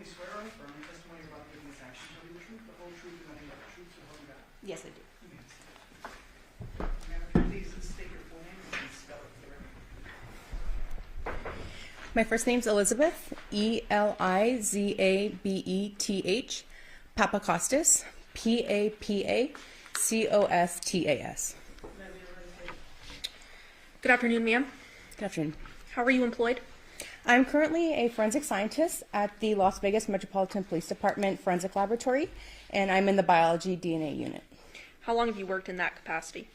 swear or affirm the testimony you're about to give in this action shall be the truth, the whole truth, and nothing but the truth, so help you God? Yes, I do. Ma'am, please state your full name and spell it for the record. My first name's Elizabeth, Elizabeth Papacostas, Papacostas. Good afternoon, ma'am. Good afternoon. How are you employed? I'm currently a forensic scientist at the Las Vegas Metropolitan Police Department Forensic Laboratory, and I'm in the biology DNA unit. How long have you worked in that capacity?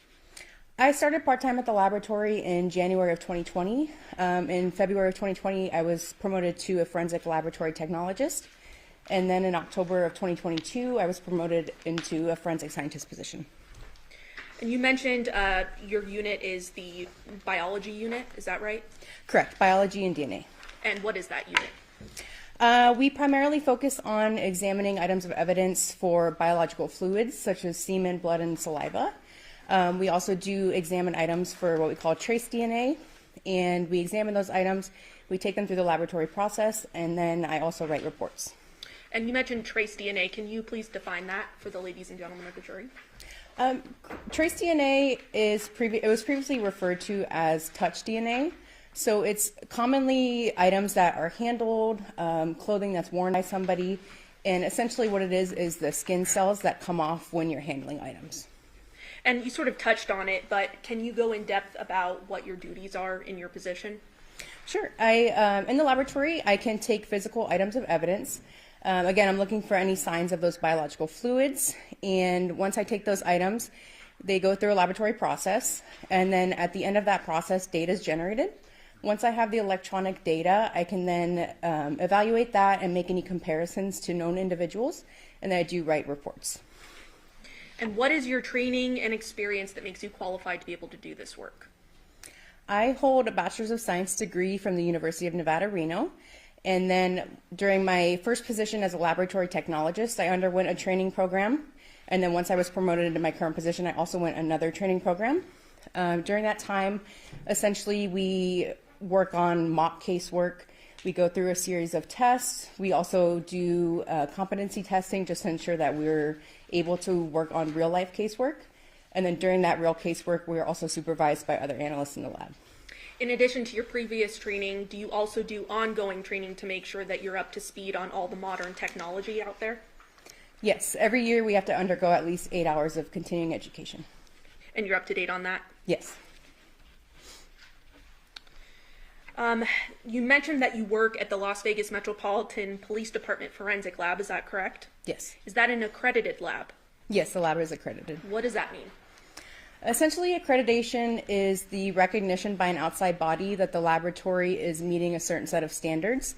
I started part-time at the laboratory in January of 2020. In February of 2020, I was promoted to a forensic laboratory technologist. And then in October of 2022, I was promoted into a forensic scientist position. And you mentioned your unit is the biology unit, is that right? Correct, biology and DNA. And what is that unit? We primarily focus on examining items of evidence for biological fluids, such as semen, blood, and saliva. We also do examine items for what we call trace DNA, and we examine those items, we take them through the laboratory process, and then I also write reports. And you mentioned trace DNA. Can you please define that for the ladies and gentlemen of the jury? Trace DNA was previously referred to as touch DNA. So it's commonly items that are handled, clothing that's worn by somebody, and essentially what it is the skin cells that come off when you're handling items. And you sort of touched on it, but can you go in depth about what your duties are in your position? Sure. In the laboratory, I can take physical items of evidence. Again, I'm looking for any signs of those biological fluids, and once I take those items, they go through a laboratory process, and then at the end of that process, data is generated. Once I have the electronic data, I can then evaluate that and make any comparisons to known individuals, and then I do write reports. And what is your training and experience that makes you qualified to be able to do this work? I hold a Bachelor's of Science degree from the University of Nevada, Reno. And then during my first position as a laboratory technologist, I underwent a training program. And then once I was promoted into my current position, I also went another training program. During that time, essentially, we work on mock casework. We go through a series of tests. We also do competency testing just to ensure that we're able to work on real life casework. And then during that real casework, we're also supervised by other analysts in the lab. In addition to your previous training, do you also do ongoing training to make sure that you're up to speed on all the modern technology out there? Yes, every year we have to undergo at least 8 hours of continuing education. And you're up to date on that? Yes. You mentioned that you work at the Las Vegas Metropolitan Police Department Forensic Lab, is that correct? Yes. Is that an accredited lab? Yes, the lab is accredited. What does that mean? Essentially, accreditation is the recognition by an outside body that the laboratory is meeting a certain set of standards.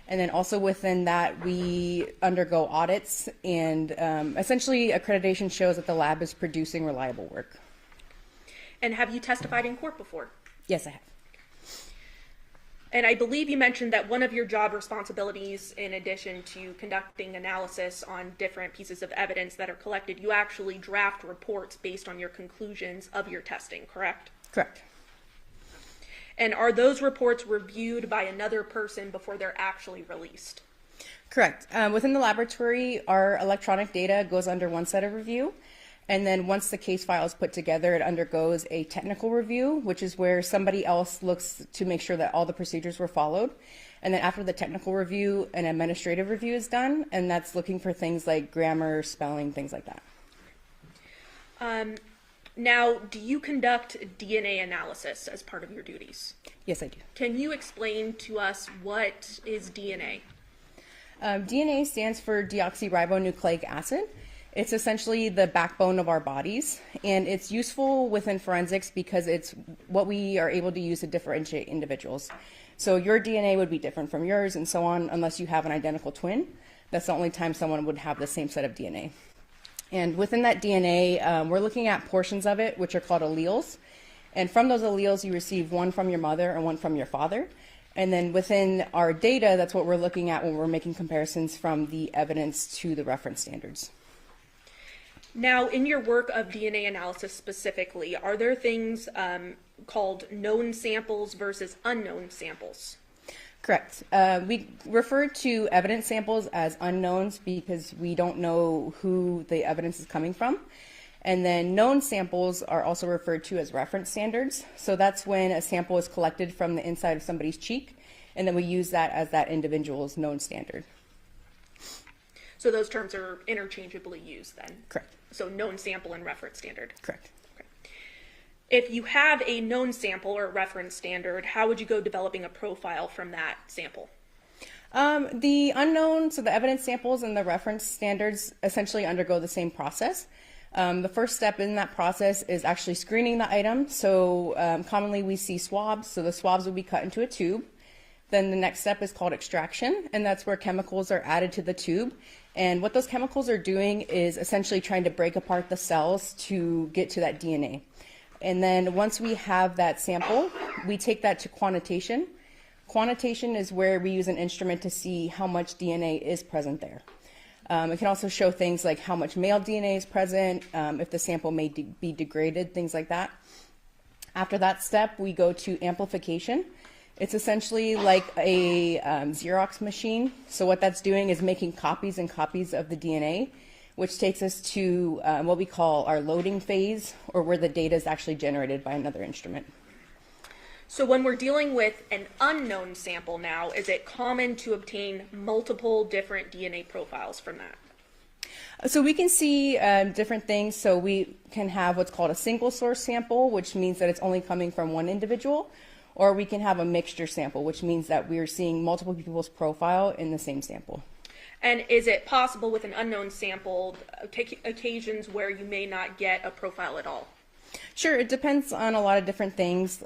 And then also within that, we undergo audits, and essentially accreditation shows that the lab is producing reliable work. And have you testified in court before? Yes, I have. And I believe you mentioned that one of your job responsibilities, in addition to conducting analysis on different pieces of evidence that are collected, you actually draft reports based on your conclusions of your testing, correct? Correct. And are those reports reviewed by another person before they're actually released? Correct. Within the laboratory, our electronic data goes under one set of review. And then once the case file is put together, it undergoes a technical review, which is where somebody else looks to make sure that all the procedures were followed. And then after the technical review, an administrative review is done, and that's looking for things like grammar, spelling, things like that. Now, do you conduct DNA analysis as part of your duties? Yes, I do. Can you explain to us what is DNA? DNA stands for deoxyribonucleic acid. It's essentially the backbone of our bodies, and it's useful within forensics because it's what we are able to use to differentiate individuals. So your DNA would be different from yours and so on unless you have an identical twin. That's the only time someone would have the same set of DNA. And within that DNA, we're looking at portions of it, which are called alleles. And from those alleles, you receive one from your mother and one from your father. And then within our data, that's what we're looking at when we're making comparisons from the evidence to the reference standards. Now, in your work of DNA analysis specifically, are there things called known samples versus unknown samples? Correct. We refer to evidence samples as unknowns because we don't know who the evidence is coming from. And then known samples are also referred to as reference standards. So that's when a sample is collected from the inside of somebody's cheek, and then we use that as that individual's known standard. So those terms are interchangeably used then? Correct. So known sample and reference standard? Correct. Okay. If you have a known sample or reference standard, how would you go developing a profile from that sample? The unknown, so the evidence samples and the reference standards essentially undergo the same process. The first step in that process is actually screening the item. So commonly we see swabs. So the swabs will be cut into a tube. Then the next step is called extraction, and that's where chemicals are added to the tube. And what those chemicals are doing is essentially trying to break apart the cells to get to that DNA. And then once we have that sample, we take that to quantitation. Quantitation is where we use an instrument to see how much DNA is present there. It can also show things like how much male DNA is present, if the sample may be degraded, things like that. After that step, we go to amplification. It's essentially like a Xerox machine. So what that's doing is making copies and copies of the DNA, which takes us to what we call our loading phase, or where the data is actually generated by another instrument. So when we're dealing with an unknown sample now, is it common to obtain multiple different DNA profiles from that? So we can see different things. So we can have what's called a single source sample, which means that it's only coming from one individual, or we can have a mixture sample, which means that we're seeing multiple people's profile in the same sample. And is it possible with an unknown sample, occasions where you may not get a profile at all? Sure, it depends on a lot of different things.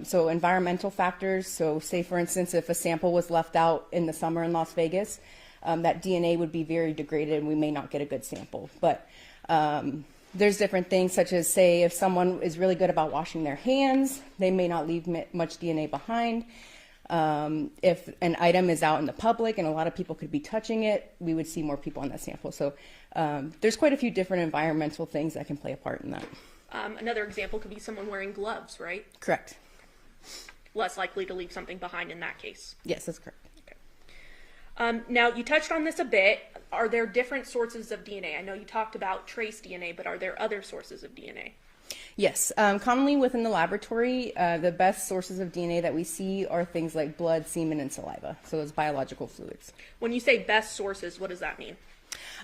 So environmental factors. So say, for instance, if a sample was left out in the summer in Las Vegas, that DNA would be very degraded and we may not get a good sample. But there's different things, such as, say, if someone is really good about washing their hands, they may not leave much DNA behind. If an item is out in the public and a lot of people could be touching it, we would see more people on that sample. So there's quite a few different environmental things that can play a part in that. Another example could be someone wearing gloves, right? Correct. Less likely to leave something behind in that case. Yes, that's correct. Okay. Now, you touched on this a bit. Are there different sources of DNA? I know you talked about trace DNA, but are there other sources of DNA? Yes. Commonly within the laboratory, the best sources of DNA that we see are things like blood, semen, and saliva. So those biological fluids. When you say best sources, what does that mean?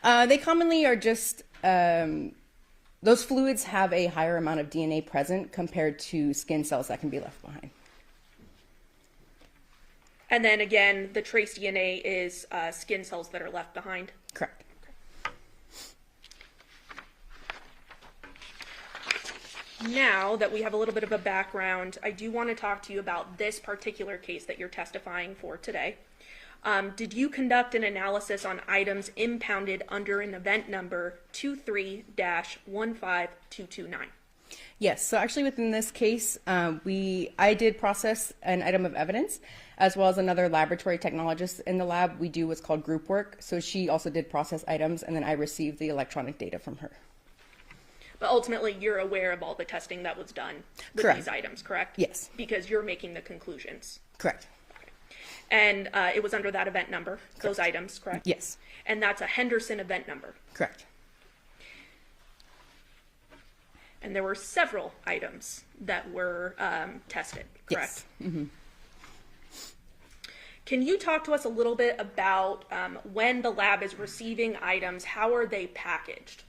They commonly are just... those fluids have a higher amount of DNA present compared to skin cells that can be left behind. And then again, the trace DNA is skin cells that are left behind? Correct. Now that we have a little bit of a background, I do want to talk to you about this particular case that you're testifying for today. Did you conduct an analysis on items impounded under an event number 23-15229? Yes, so actually within this case, I did process an item of evidence, as well as another laboratory technologist in the lab. We do what's called group work, so she also did process items, and then I received the electronic data from her. But ultimately, you're aware of all the testing that was done with Correct. these items, correct? Yes. Because you're making the conclusions. Correct. And it was under that event number, those items, correct? Yes. And that's a Henderson event number. Correct. And there were several items that were tested, correct? Yes. Mm-hmm. Can you talk to us a little bit about when the lab is receiving items, how are they packaged?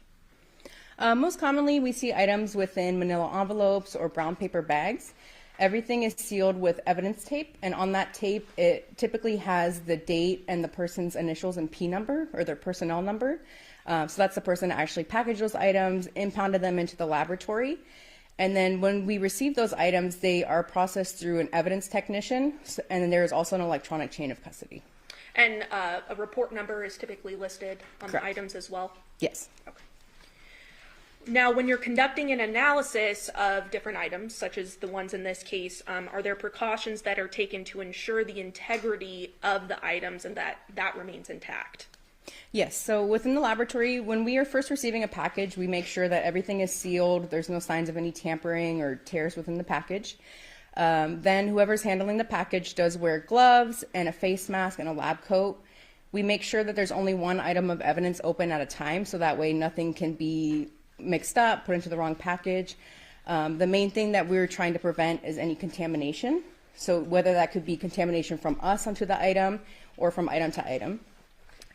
Most commonly, we see items within manila envelopes or brown paper bags. Everything is sealed with evidence tape, and on that tape, it typically has the date and the person's initials and P number, or their personnel number. So that's the person that actually packaged those items, impounded them into the laboratory. And then when we receive those items, they are processed through an evidence technician, and then there is also an electronic chain of custody. And a report number is typically listed on Correct. the items as well? Yes. Okay. Now, when you're conducting an analysis of different items, such as the ones in this case, are there precautions that are taken to ensure the integrity of the items and that remains intact? Yes, so within the laboratory, when we are first receiving a package, we make sure that everything is sealed, there's no signs of any tampering or tears within the package. Then whoever's handling the package does wear gloves and a face mask and a lab coat. We make sure that there's only one item of evidence open at a time, so that way nothing can be mixed up, put into the wrong package. The main thing that we're trying to prevent is any contamination. So whether that could be contamination from us onto the item or from item to item.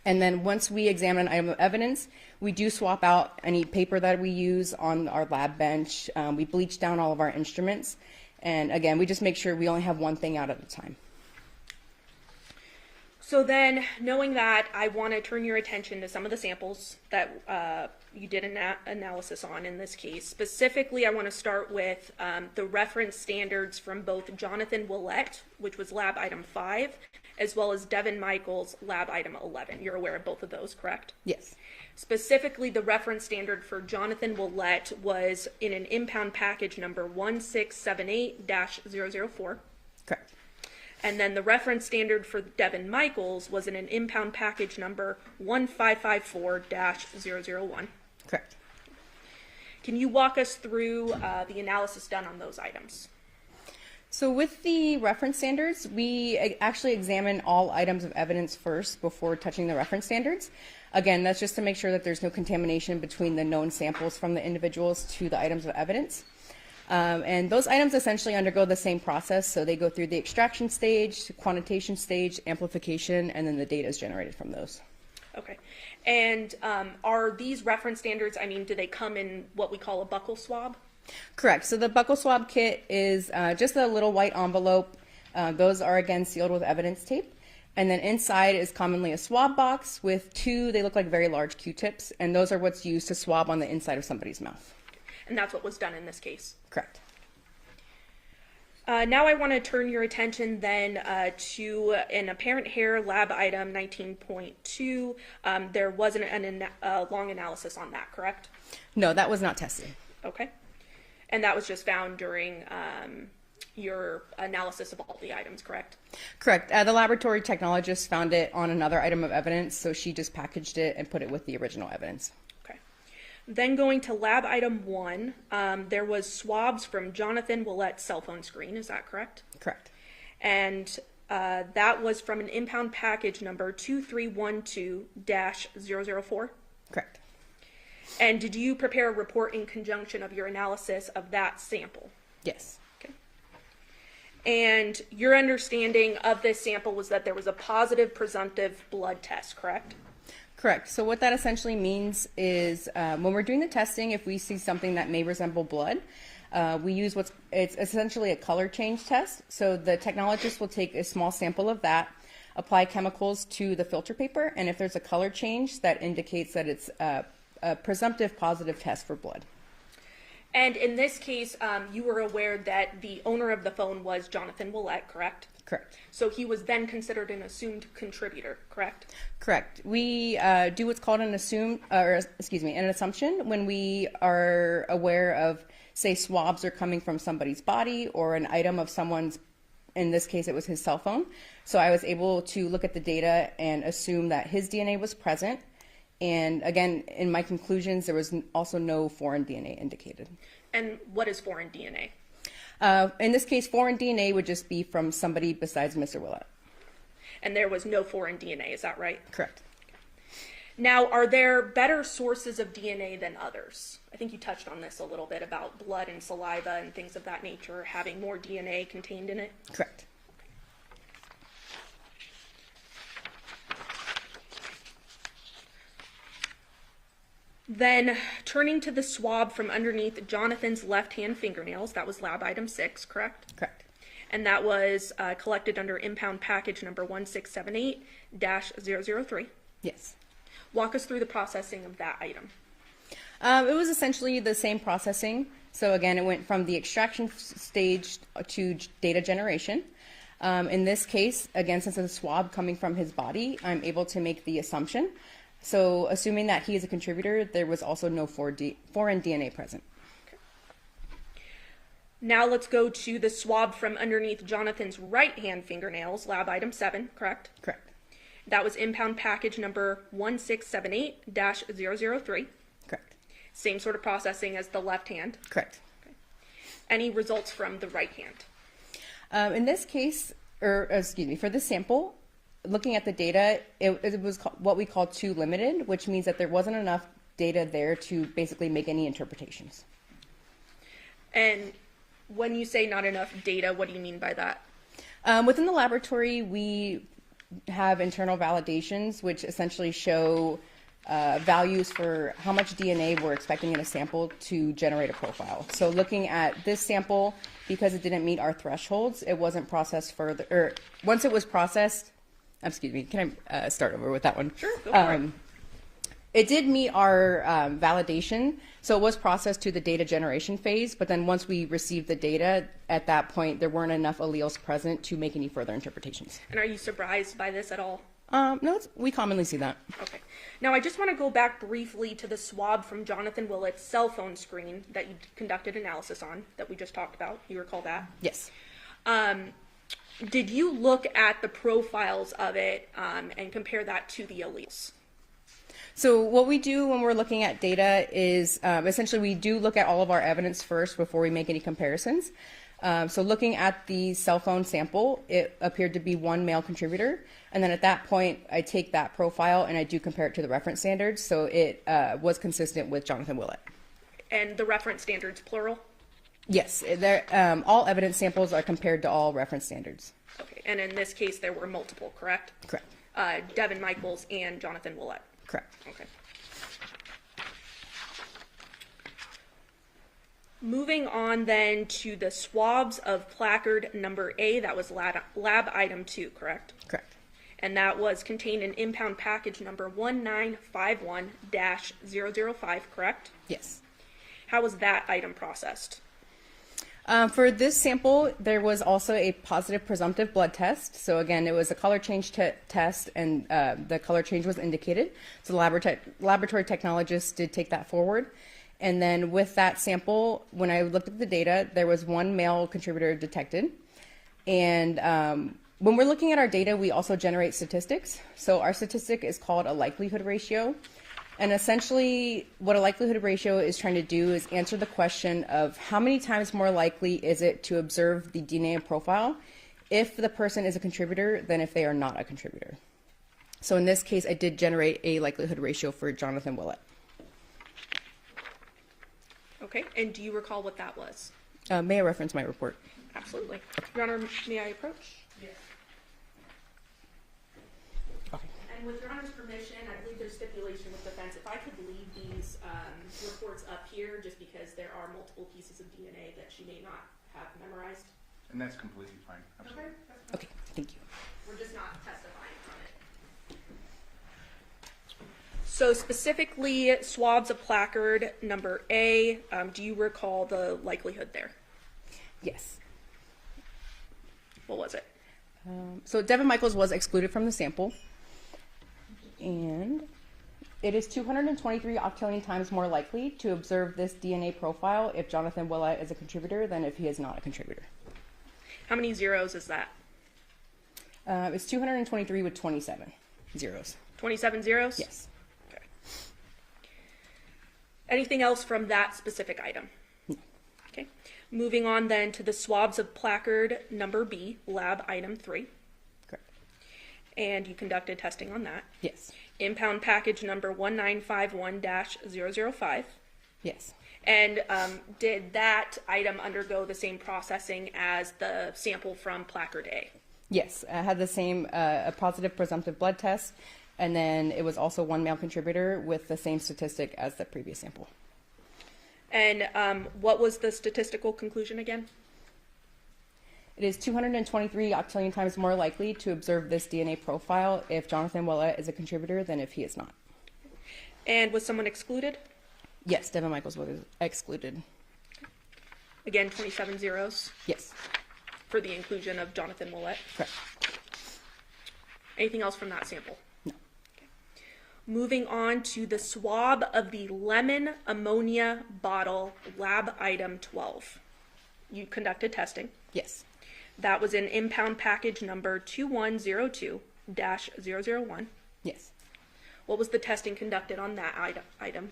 And then once we examine an item of evidence, we do swap out any paper that we use on our lab bench. We bleach down all of our instruments. And again, we just make sure we only have one thing out at a time. So then, knowing that, I want to turn your attention to some of the samples that you did an analysis on in this case. Specifically, I want to start with the reference standards from both Johnathan Willette, which was lab item 5, as well as Devyn Michaels, lab item 11. You're aware of both of those, correct? Yes. Specifically, the reference standard for Johnathan Willette was in an impound package number 1678-004. Correct. And then the reference standard for Devyn Michaels was in an impound package number 1554-001. Correct. Can you walk us through the analysis done on those items? So with the reference standards, we actually examine all items of evidence first before touching the reference standards. Again, that's just to make sure that there's no contamination between the known samples from the individuals to the items of evidence. And those items essentially undergo the same process. So they go through the extraction stage, quantitation stage, amplification, and then the data is generated from those. Okay. And are these reference standards, I mean, do they come in what we call a buccal swab? Correct. So the buccal swab kit is just a little white envelope. Those are, again, sealed with evidence tape. And then inside is commonly a swab box with two, they look like very large Q-tips, and those are what's used to swab on the inside of somebody's mouth. And that's what was done in this case? Correct. Now I want to turn your attention then to an apparent hair lab item 19.2. There wasn't a long analysis on that, correct? No, that was not tested. Okay. And that was just found during your analysis of all the items, correct? Correct. The laboratory technologist found it on another item of evidence, so she just packaged it and put it with the original evidence. Okay. Then going to lab item 1, there was swabs from Johnathan Willette's cell phone screen, is that correct? Correct. And that was from an impound package number 2312-004? Correct. And did you prepare a report in conjunction of your analysis of that sample? Yes. Okay. And your understanding of this sample was that there was a positive presumptive blood test, correct? Correct. So what that essentially means is when we're doing the testing, if we see something that may resemble blood, we use it's essentially a color change test. So the technologist will take a small sample of that, apply chemicals to the filter paper, and if there's a color change, that indicates that it's a presumptive positive test for blood. And in this case, you were aware that the owner of the phone was Johnathan Willette, correct? Correct. So he was then considered an assumed contributor, correct? Correct. We do what's called an assumption when we are aware of, say, swabs are coming from somebody's body or an item of someone's, in this case it was his cell phone. So I was able to look at the data and assume that his DNA was present. And again, in my conclusions, there was also no foreign DNA indicated. And what is foreign DNA? In this case, foreign DNA would just be from somebody besides Mr. Willette. And there was no foreign DNA, is that right? Correct. Now, are there better sources of DNA than others? I think you touched on this a little bit about blood and saliva and things of that nature having more DNA contained in it. Correct. Then turning to the swab from underneath Johnathan's left-hand fingernails, that was lab item 6, correct? Correct. And that was collected under impound package number 1678-003. Yes. Walk us through the processing of that item. It was essentially the same processing. So again, it went from the extraction stage to data generation. In this case, again, since it's a swab coming from his body, I'm able to make the assumption. So assuming that he is a contributor, there was also no foreign DNA present. Okay. Now let's go to the swab from underneath Johnathan's right-hand fingernails, lab item 7, correct? Correct. That was impound package number 1678-003. Correct. Same sort of processing as the left hand. Correct. Okay. Any results from the right hand? In this case, or excuse me, for this sample, looking at the data, it was what we call too limited, which means that there wasn't enough data there to basically make any interpretations. And when you say not enough data, what do you mean by that? Within the laboratory, we have internal validations, which essentially show values for how much DNA we're expecting in a sample to generate a profile. So looking at this sample, because it didn't meet our thresholds, it wasn't processed further, or once it was processed, excuse me, can I start over with that one? Sure, go for it. It did meet our validation, so it was processed to the data generation phase, but then once we received the data, at that point, there weren't enough alleles present to make any further interpretations. And are you surprised by this at all? No, we commonly see that. Okay. Now, I just want to go back briefly to the swab from Johnathan Willette's cell phone screen that you conducted analysis on, that we just talked about. You recall that? Yes. Did you look at the profiles of it and compare that to the alleles? So what we do when we're looking at data is essentially we do look at all of our evidence first before we make any comparisons. So looking at the cell phone sample, it appeared to be one male contributor. And then at that point, I take that profile and I do compare it to the reference standards. So it was consistent with Johnathan Willette. And the reference standards, plural? Yes, all evidence samples are compared to all reference standards. Okay, and in this case, there were multiple, correct? Correct. Devyn Michaels and Johnathan Willette. Correct. Okay. Moving on then to the swabs of placard number A, that was lab item 2, correct? Correct. And that was contained in impound package number 1951-005, correct? Yes. How was that item processed? For this sample, there was also a positive presumptive blood test. So again, it was a color change test, and the color change was indicated. So the laboratory technologists did take that forward. And then with that sample, when I looked at the data, there was one male contributor detected. And when we're looking at our data, we also generate statistics. So our statistic is called a likelihood ratio. And essentially, what a likelihood ratio is trying to do is answer the question of how many times more likely is it to observe the DNA profile if the person is a contributor than if they are not a contributor. So in this case, I did generate a likelihood ratio for Johnathan Willette. Okay, and do you recall what that was? May I reference my report? Absolutely. Your Honor, may I approach? Yes. Okay. And with Your Honor's permission, I believe there's stipulation with defense. If I could leave these reports up here, just because there are multiple pieces of DNA that she may not have memorized. And that's completely fine. Absolutely. Okay, thank you. We're just not testifying from it. So specifically, swabs of placard number A, do you recall the likelihood there? Yes. What was it? So Devyn Michaels was excluded from the sample, and it is 223 octillion times more likely to observe this DNA profile if Johnathan Willette is a contributor than if he is not a contributor. How many zeros is that? It's 223 with 27 zeros. 27 zeros? Yes. Okay. Anything else from that specific item? No. Okay. Moving on then to the swabs of placard number B, lab item 3. Correct. And you conducted testing on that. Yes. Impound package number 1951-005. Yes. And did that item undergo the same processing as the sample from placard A? Yes. I had the same a positive presumptive blood test, and then it was also one male contributor with the same statistic as the previous sample. And what was the statistical conclusion again? It is 223 octillion times more likely to observe this DNA profile if Johnathan Willette is a contributor than if he is not. And was someone excluded? Yes, Devyn Michaels was excluded. Again, 27 zeros Yes, for the inclusion of Johnathan Willette. correct. Anything else from that sample? No. Okay. Moving on to the swab of the lemon ammonia bottle, lab item 12. You conducted testing. Yes. That was in impound package number 2102-001. Yes. What was the testing conducted on that item?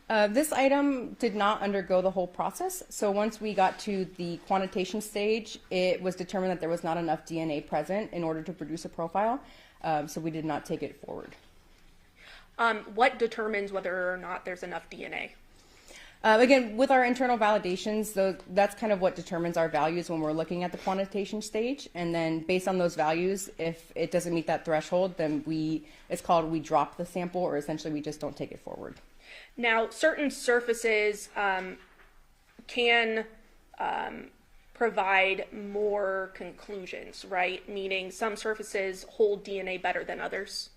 This item did not undergo the whole process. So once we got to the quantitation stage, it was determined that there was not enough DNA present in order to produce a profile. So we did not take it forward. What determines whether or not there's enough DNA? Again, with our internal validations, that's kind of what determines our values when we're looking at the quantitation stage. And then based on those values, if it doesn't meet that threshold, then it's called we drop the sample, or essentially we just don't take it forward. Now, certain surfaces can provide more conclusions, right? Meaning some surfaces hold DNA better than others.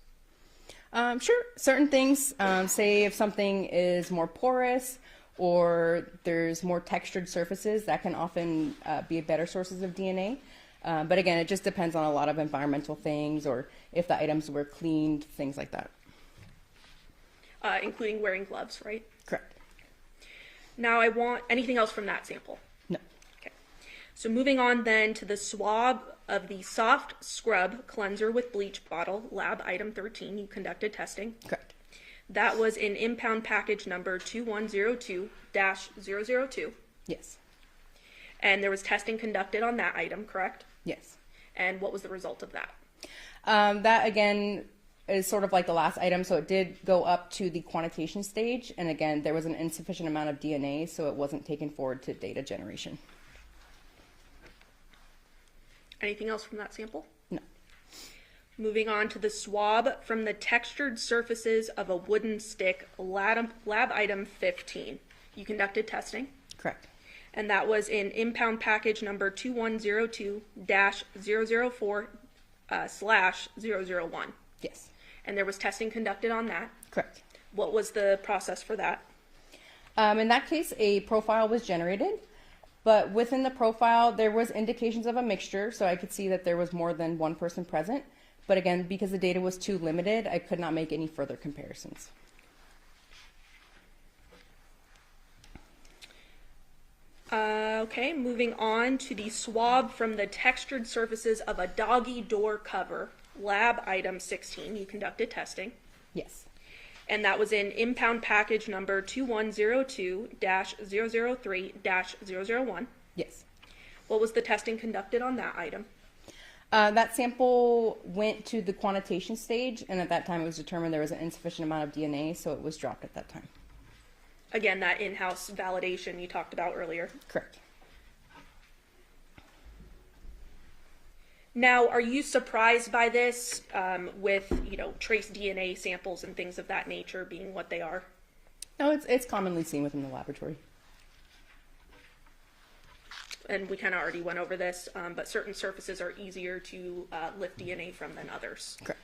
Sure. Certain things, say if something is more porous or there's more textured surfaces, that can often be better sources of DNA. But again, it just depends on a lot of environmental things, or if the items were cleaned, things like that. Including wearing gloves, right? Correct. Now I want anything else from that sample? No. Okay. So moving on then to the swab of the soft scrub cleanser with bleach bottle, lab item 13, you conducted testing. Correct. That was in impound package number 2102-002. Yes. And there was testing conducted on that item, correct? Yes. And what was the result of that? That again is sort of like the last item, so it did go up to the quantitation stage, and again there was an insufficient amount of DNA, so it wasn't taken forward to data generation. Anything else from that sample? No. Moving on to the swab from the textured surfaces of a wooden stick, lab item 15. You conducted testing? Correct. And that was in impound package number 2102-004/001. Yes. And there was testing conducted on that. Correct. What was the process for that? In that case, a profile was generated, but within the profile, there was indications of a mixture, so I could see that there was more than one person present. But again, because the data was too limited, I could not make any further comparisons. Okay, moving on to the swab from the textured surfaces of a doggy door cover, lab item 16. You conducted testing. Yes. And that was in impound package number 2102-003-001. Yes. What was the testing conducted on that item? That sample went to the quantitation stage, and at that time it was determined there was an insufficient amount of DNA, so it was dropped at that time. Again, that in-house validation you talked about earlier. Correct. Now, are you surprised by this with, trace DNA samples and things of that nature being what they are? No, it's commonly seen within the laboratory. And we kind of already went over this, but certain surfaces are easier to lift DNA from than others. Correct.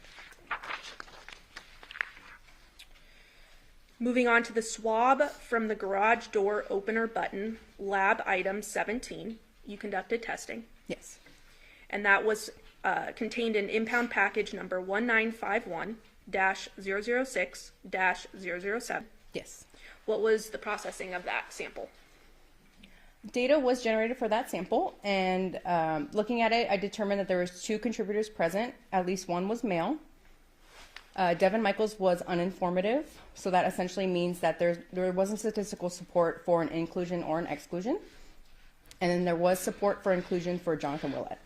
Moving on to the swab from the garage door opener button, lab item 17. You conducted testing. Yes. And that was contained in impound package number 1951-006-007. Yes. What was the processing of that sample? Data was generated for that sample, and looking at it, I determined that there was 2 contributors present. At least one was male. Devyn Michaels was uninformative, so that essentially means that there wasn't statistical support for an inclusion or an exclusion. And then there was support for inclusion for Johnathan Willette.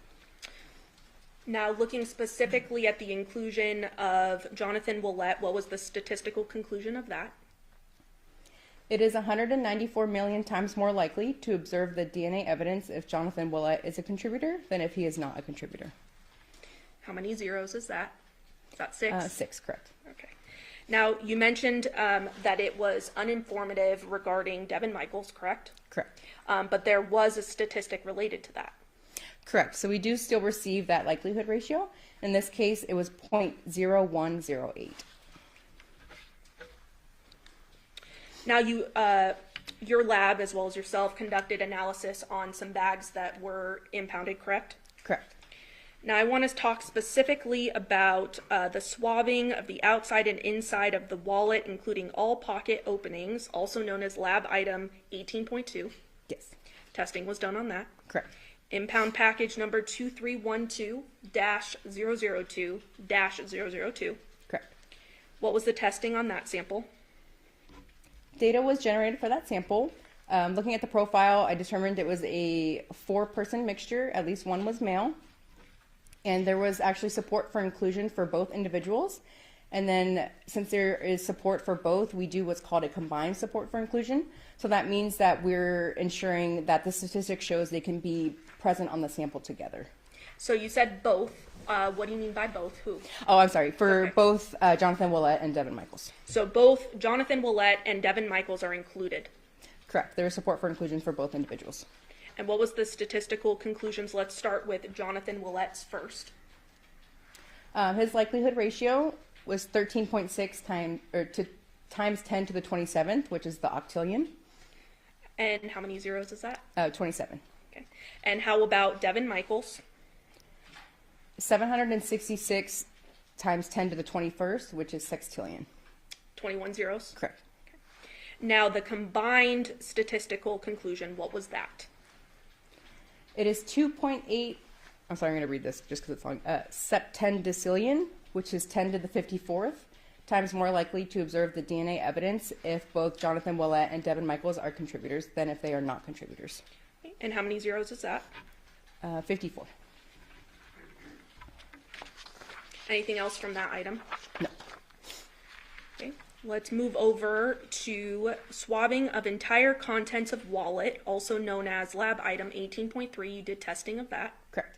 Now, looking specifically at the inclusion of Johnathan Willette, what was the statistical conclusion of that? It is 194 million times more likely to observe the DNA evidence if Johnathan Willette is a contributor than if he is not a contributor. How many zeros is that? Is that 6? 6, correct. Okay. Now, you mentioned that it was uninformative regarding Devyn Michaels, correct? Correct. But there was a statistic related to that. Correct. So we do still receive that likelihood ratio. In this case, it was 0.0108. Now, your lab, as well as yourself, conducted analysis on some bags that were impounded, correct? Correct. Now, I want to talk specifically about the swabbing of the outside and inside of the wallet, including all pocket openings, also known as lab item 18.2. Yes. Testing was done on that. Correct. Impound package number 2312-002-002. Correct. What was the testing on that sample? Data was generated for that sample. Looking at the profile, I determined it was a 4-person mixture, at least one was male. And there was actually support for inclusion for both individuals. And then since there is support for both, we do what's called a combined support for inclusion. So that means that we're ensuring that the statistic shows they can be present on the sample together. So you said both. What do you mean by both? Who? Oh, I'm sorry. For Okay. both Johnathan Willette and Devyn Michaels. So both Johnathan Willette and Devyn Michaels are included. Correct. There is support for inclusion for both individuals. And what was the statistical conclusions? Let's start with Johnathan Willette's first. His likelihood ratio was 13.6 times 10 to the 27th, which is the octillion. And how many zeros is that? 27. Okay. And how about Devyn Michaels? 766 times 10 to the 21st, which is sextillion. 21 zeros. Correct. Now the combined statistical conclusion, what was that? It is 2.8, I'm sorry, I'm going to read this just because it's long, septendecillion, which is 10 to the 54th, times more likely to observe the DNA evidence if both Johnathan Willette and Devyn Michaels are contributors than if they are not contributors. And how many zeros is that? 54. Anything else from that item? No. Okay. Let's move over to swabbing of entire contents of wallet, also known as lab item 18.3. You did testing of that. Correct.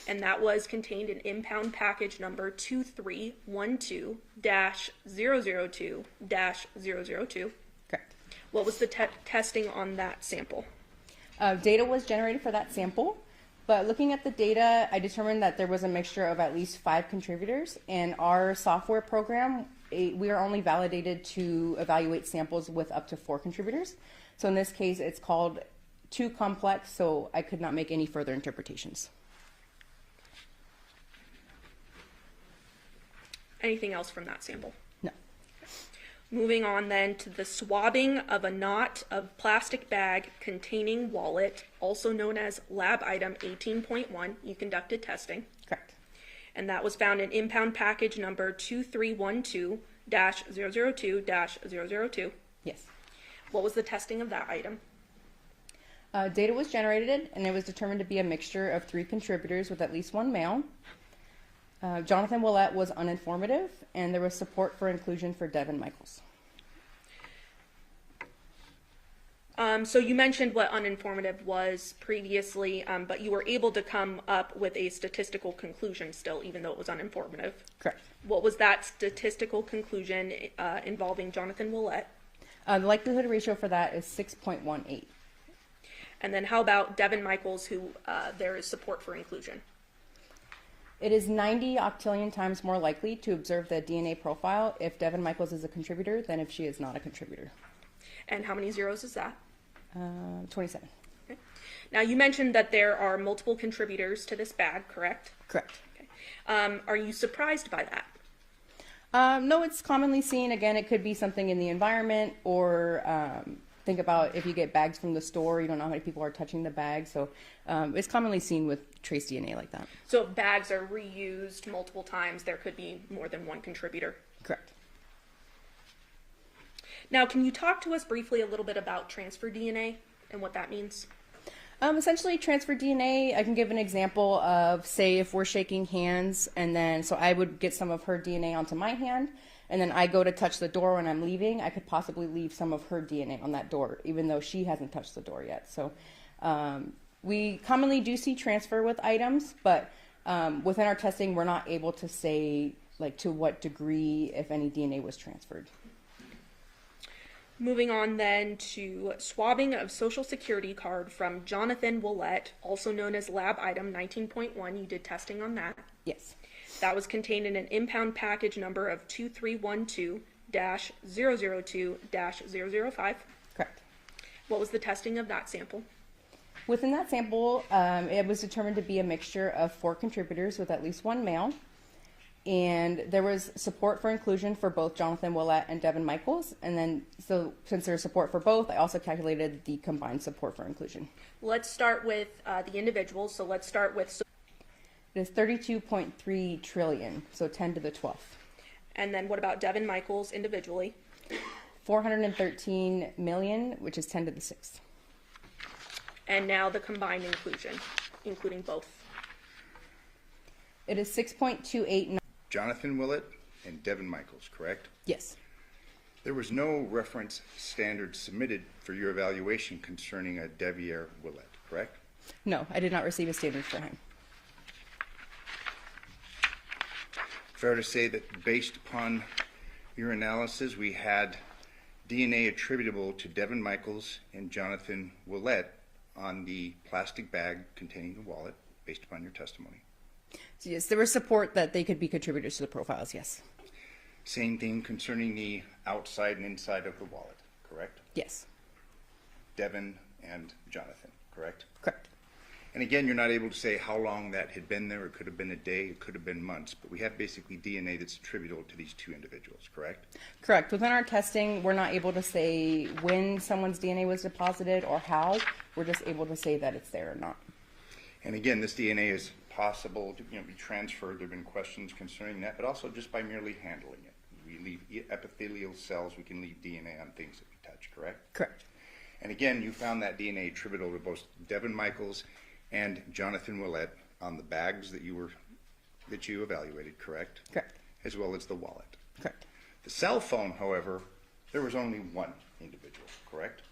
And that was contained in impound package number 2312-002-002. Correct. What was the testing on that sample? Data was generated for that sample, but looking at the data, I determined that there was a mixture of at least 5 contributors. And our software program, we are only validated to evaluate samples with up to 4 contributors. So in this case, it's called too complex, so I could not make any further interpretations. Anything else from that sample? No. Moving on then to the swabbing of a knot of plastic bag containing wallet, also known as lab item 18.1. You conducted testing. Correct. And that was found in impound package number 2312-002-002. Yes. What was the testing of that item? Data was generated, and it was determined to be a mixture of 3 contributors with at least 1 male. Johnathan Willette was uninformative, and there was support for inclusion for Devyn Michaels. So you mentioned what uninformative was previously, but you were able to come up with a statistical conclusion still, even though it was uninformative. Correct. What was that statistical conclusion involving Johnathan Willette? The likelihood ratio for that is 6.18. And then how about Devyn Michaels, who there is support for inclusion? It is 90 octillion times more likely to observe the DNA profile if Devyn Michaels is a contributor than if she is not a contributor. And how many zeros is that? 27. Okay. Now you mentioned that there are multiple contributors to this bag, correct? Correct. Okay. Are you surprised by that? No, it's commonly seen. Again, it could be something in the environment, or think about if you get bags from the store, you don't know how many people are touching the bag. So it's commonly seen with trace DNA like that. So if bags are reused multiple times, there could be more than one contributor. Correct. Now, can you talk to us briefly a little bit about transfer DNA and what that means? Essentially, transfer DNA, I can give an example of, say, if we're shaking hands, and then, so I would get some of her DNA onto my hand, and then I go to touch the door when I'm leaving, I could possibly leave some of her DNA on that door, even though she hasn't touched the door yet. So we commonly do see transfer with items, but within our testing, we're not able to say, like, to what degree, if any, DNA was transferred. Moving on then to swabbing of Social Security card from Johnathan Willette, also known as lab item 19.1. You did testing on that. Yes. That was contained in an impound package number of 2312-002-005. Correct. What was the testing of that sample? Within that sample, it was determined to be a mixture of 4 contributors with at least 1 male. And there was support for inclusion for both Johnathan Willette and Devyn Michaels. And then, so since there's support for both, I also calculated the combined support for inclusion. Let's start with the individuals. So let's start with... It is 32.3 trillion, so 10 to the 12th. And then what about Devyn Michaels individually? 413 million, which is 10 to the 6th. And now the combined inclusion, including both. It is 6.289. Johnathan Willette and Devyn Michaels, correct? Yes. There was no reference standard submitted for your evaluation concerning a Devyn Willette, correct? No, I did not receive a standard for him. Fair to say that based upon your analysis, we had DNA attributable to Devyn Michaels and Johnathan Willette on the plastic bag containing the wallet, based upon your testimony. So yes, there was support that they could be contributors to the profiles, yes. Same thing concerning the outside and inside of the wallet, correct? Yes. Devyn and Johnathan, correct? Correct. And again, you're not able to say how long that had been there. It could have been a day, it could have been months, but we have basically DNA that's attributable to these two individuals, correct? Correct. Within our testing, we're not able to say when someone's DNA was deposited or how. We're just able to say that it's there or not. And again, this DNA is possible to be transferred. There have been questions concerning that, but also just by merely handling it. We leave epithelial cells, we can leave DNA on things that we touch, correct? Correct. And again, you found that DNA attributable to both Devyn Michaels and Johnathan Willette on the bags that you evaluated, correct? Correct. As well as the wallet. Correct. The cell phone, however, there was only one individual, correct?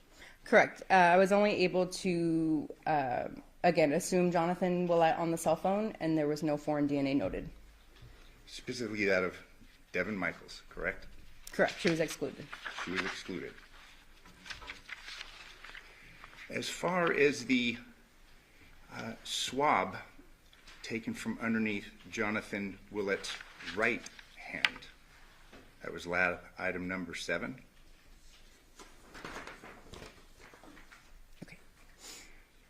Correct. I was only able to, again, assume Johnathan Willette on the cell phone, and there was no foreign DNA noted. Specifically that of Devyn Michaels, correct? Correct. She was excluded. She was excluded. As far as the swab taken from underneath Johnathan Willette's right hand, that was lab item number 7. Okay.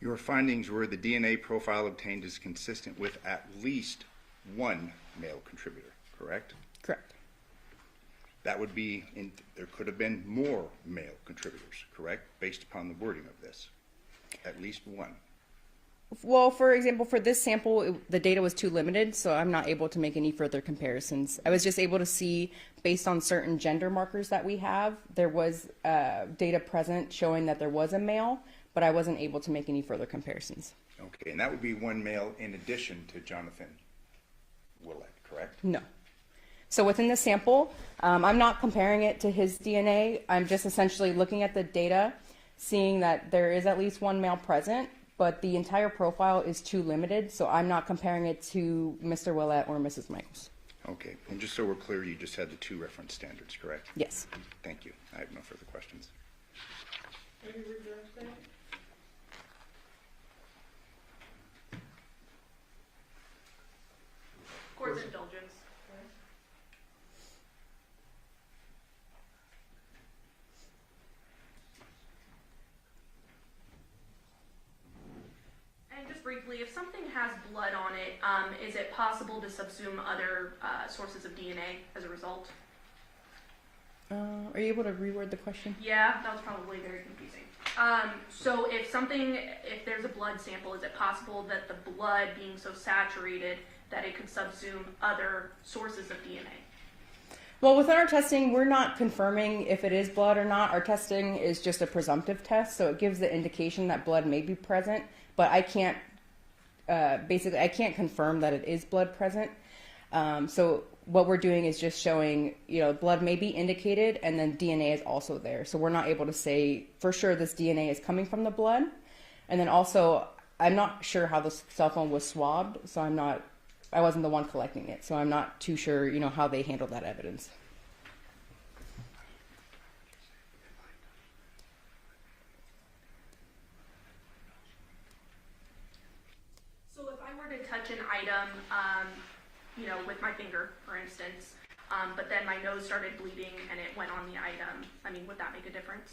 Your findings were the DNA profile obtained is consistent with at least one male contributor, correct? Correct. That would be, there could have been more male contributors, correct? Based upon the wording of this. At least one. Well, for example, for this sample, the data was too limited, so I'm not able to make any further comparisons. I was just able to see, based on certain gender markers that we have, there was data present showing that there was a male, but I wasn't able to make any further comparisons. Okay, and that would be one male in addition to Johnathan Willette, correct? No. So within the sample, I'm not comparing it to his DNA. I'm just essentially looking at the data, seeing that there is at least one male present, but the entire profile is too limited, so I'm not comparing it to Mr. Willette or Mrs. Michaels. Okay, and just so we're clear, you just had the 2 reference standards, correct? Yes. Thank you. I have no further questions. Any reserves there? Court's indulgence. And just briefly, if something has blood on it, is it possible to subsume other sources of DNA as a result? Are you able to reword the question? Yeah, that was probably very confusing. So if there's a blood sample, is it possible that the blood being so saturated that it could subsume other sources of DNA? Well, within our testing, we're not confirming if it is blood or not. Our testing is just a presumptive test, so it gives the indication that blood may be present, but I can't, basically, I can't confirm that it is blood present. So what we're doing is just showing, blood may be indicated, and then DNA is also there. So we're not able to say for sure this DNA is coming from the blood. And then also, I'm not sure how the cell phone was swabbed, so I wasn't the one collecting it, so I'm not too sure, how they handled that evidence. So if I were to touch an item, with my finger, for instance, but then my nose started bleeding and it went on the item, would that make a difference?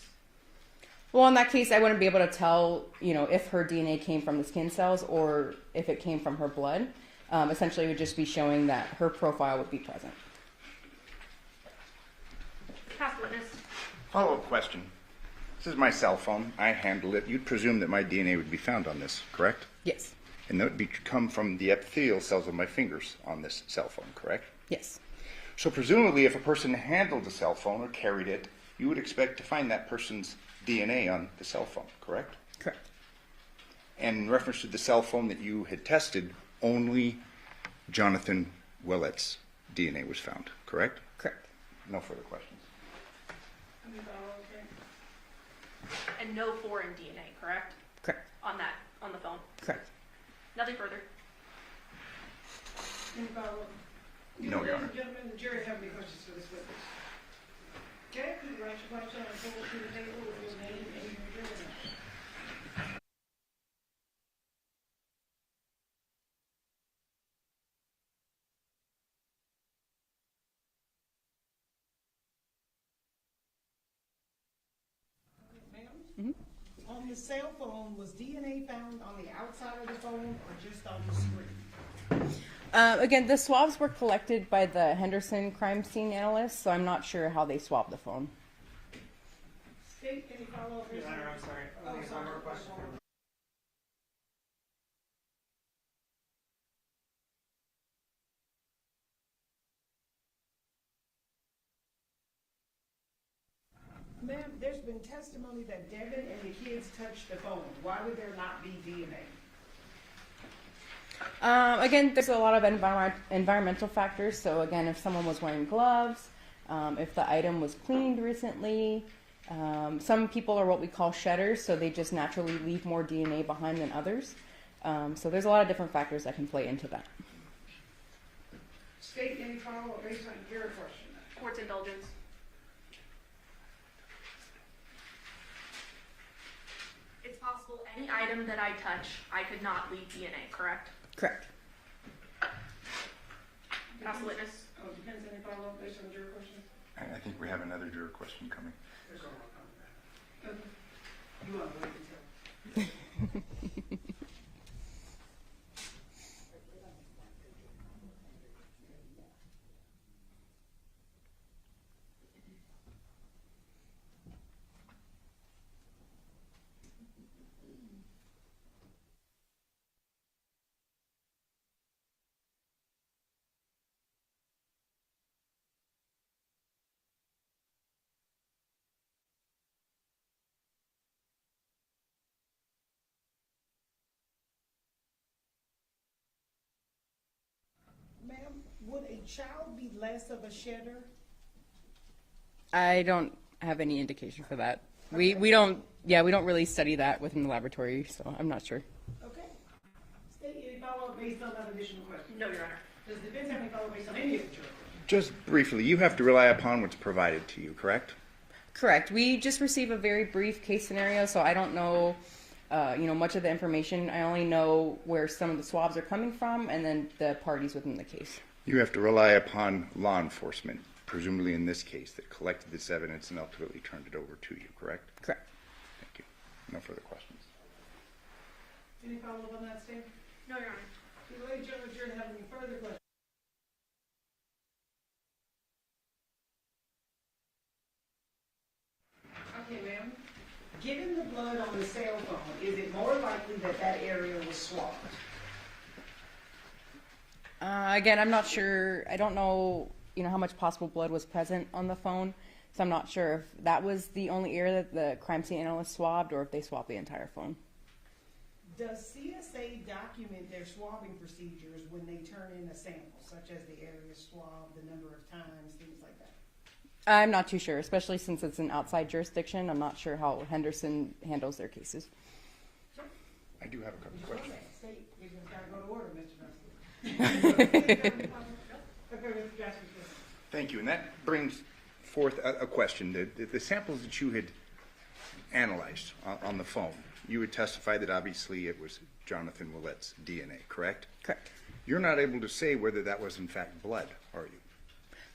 Well, in that case, I wouldn't be able to tell, if her DNA came from the skin cells or if it came from her blood. Essentially, it would just be showing that her profile would be present. Past witness. Follow-up question. This is my cell phone. I handled it. You'd presume that my DNA would be found on this, correct? Yes. And that would come from the epithelial cells of my fingers on this cell phone, correct? Yes. So presumably, if a person handled the cell phone or carried it you would expect to find that person's DNA on the cell phone, correct? Correct. And in reference to the cell phone that you had tested, only Johnathan Willette's DNA was found, correct? Correct. No further questions. And no foreign DNA, correct? Correct. On the phone? Correct. Nothing further. Any follow-up? No, Your Honor. Ladies and gentlemen, the jury have any questions for this witness? Okay, please write your question and forward to the table with your name and your jury number. Ma'am? On the cell phone, was DNA found on the outside of the phone or just on the screen? Again, the swabs were collected by the Henderson crime scene analyst, so I'm not sure how they swabbed the phone. State, any follow-up? Your Honor, I'm sorry. Oh, One sorry. more question. Ma'am, there's been testimony that Devyn and the kids touched the phone. Why would there not be DNA? Again, there's a lot of environmental factors. So again, if someone was wearing gloves, if the item was cleaned recently, some people are what we call shedders, so they just naturally leave more DNA behind than others. So there's a lot of different factors that can play into that. State, any follow-up based on your question? Court's indulgence. It's possible any item that I touch, I could not leave DNA, correct? Correct. Pass the witness. Oh, depends, any follow-up based on your question? I think we have another juror question coming. Okay. You want to wait until? Ma'am, would a child be less of a shedder? I don't have any indication for that. We don't really study that within the laboratory, so I'm not sure. Okay. State, any follow-up based on that additional question? No, Your Honor. Does the defense have any follow-up based on any of the jury questions? Just briefly, you have to rely upon what's provided to you, correct? Correct. We just receive a very brief case scenario, so I don't know, much of the information. I only know where some of the swabs are coming from, and then the parties within the case. You have to rely upon law enforcement, presumably in this case, that collected this evidence and ultimately turned it over to you, correct? Correct. Thank you. No further questions. Any follow-up on that, State? No, Your Honor. Do the ladies and gentlemen have any further questions? Okay, ma'am. Given the blood on the cell phone, is it more likely that that area was swabbed? Again, I'm not sure. I don't know, how much possible blood was present on the phone, so I'm not sure if that was the only area that the crime scene analyst swabbed or if they swabbed the entire phone. Does CSA document their swabbing procedures when they turn in a sample, such as the area swabbed, the number of times, things like that? I'm not too sure, especially since it's an outside jurisdiction. I'm not sure how Henderson handles their cases. I do have a couple of questions. State, you're just gotta go to order, Mr. President. Thank you. And that brings forth a question. The samples that you had analyzed on the phone, you would testify that obviously it was Johnathan Willette's DNA, correct? Correct. You're not able to say whether that was in fact blood, are you?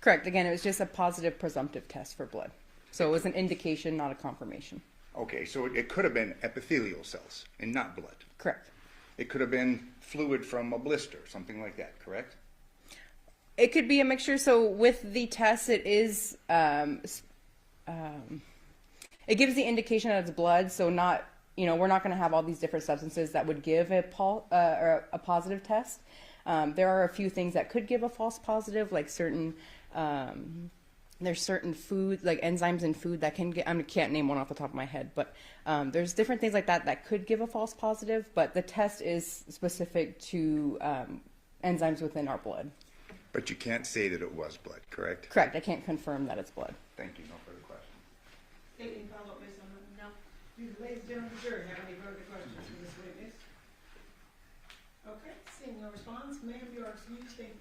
Correct. Again, it was just a positive presumptive test for blood. So it was an indication, not a confirmation. Okay, so it could have been epithelial cells and not blood. Correct. It could have been fluid from a blister, something like that, correct? It could be a mixture. So with the test, it is, it gives the indication that it's blood. So not, we're not going to have all these different substances that would give a positive test. There are a few things that could give a false positive, like certain There's certain food, like enzymes in food that can get, I can't name one off the top of my head, but there's different things like that that could give a false positive, but the test is specific to enzymes within our blood. But you can't say that it was blood, correct? Correct. I can't confirm that it's blood. Thank you. No further questions. Any follow-up, Ms. Summer? No. Do the ladies and gentlemen of the jury have any further questions for this witness? Okay, seeing no response, ma'am, you are excused. Thank you.